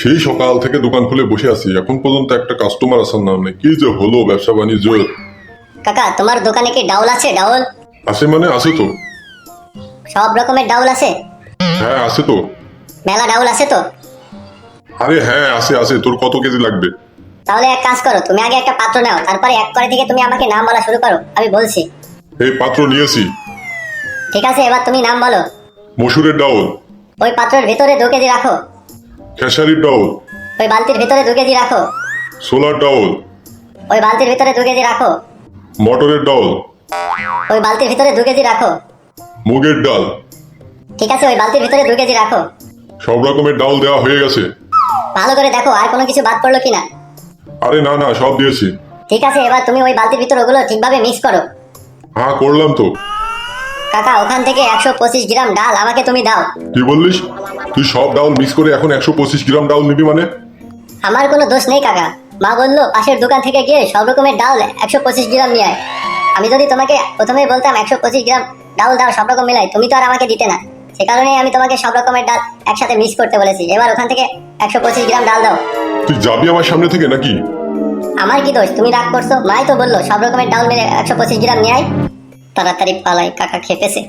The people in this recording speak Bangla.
সেই সকাল থেকে দোকান খুলে বসে আছি, এখন পর্যন্ত একটা কাস্টমার আসার নাম নেই। কি যে হলো ব্যবসা বাণিজ্য। কাকা তোমার দোকানে কি ডাউল আছে? ডাউল আছে মানে আছে তো। সব রকমের ডাউল আছে? হ্যাঁ আছে তো। মেলা ডাউল আছে তো? আরে হ্যাঁ আছে আছে, তোর কত কেজি লাগবে? তাহলে এক কাজ করো, তুমি আগে একটা পাত্র নাও, তারপরে এক করে থেকে তুমি আমাকে নাম বলা শুরু করো, আমি বলছি। এই পাত্র নিয়েছি। ঠিক আছে, এবার তুমি নাম বলো। মসুরের ডাউল। ওই পাত্রের ভিতরে 2 কেজি রাখো। খেসারির ডাউল। ওই বালতির ভিতরে 2 কেজি রাখো। ছোলার ডাউল। ওই বালতির ভিতরে 2 কেজি রাখো। মটরের ডাউল। ওই বালতির ভিতরে 2 কেজি রাখো। মুগের ডাল। ঠিক আছে, ওই বালতির ভিতরে 2 কেজি রাখো। সব রকমের ডাউল দেওয়া হয়ে গেছে। ভালো করে দেখো আর কোনো কিছু বাদ পড়লো কিনা। আরে না না, সব দিয়েছি। ঠিক আছে, এবার তুমি ওই বালতির ভিতর ওগুলো ঠিকভাবে মিক্স করো। হ্যাঁ করলাম তো। কাকা ওখান থেকে 125 গ্রাম ডাল আমাকে তুমি দাও। কি বললিস? তুই সব ডাউল মিক্স করে এখন 125 গ্রাম ডাউল নিবি মানে? আমার কোনো দোষ নেই কাকা, মা বললো পাশের দোকান থেকে গিয়ে সব রকমের ডাল 125 গ্রাম নিয়ে আয়। আমি যদি তোমাকে প্রথমেই বলতাম 125 গ্রাম ডাল দাও সব রকম মিলাই, তুমি তো আর আমাকে দিতে না। সে কারণেই আমি তোমাকে সব রকমের ডাল একসাথে মিক্স করতে বলেছি। এবার ওখান থেকে 125 গ্রাম ডাল দাও। তুই যাবি আমার সামনে থেকে নাকি? আমার কি দোষ? তুমি রাগ করছো? মাই তো বললো সব রকমের ডাল মিলে 125 গ্রাম নিয়ে আয়। তাড়াতাড়ি পালাই, কাকা খেপেছে।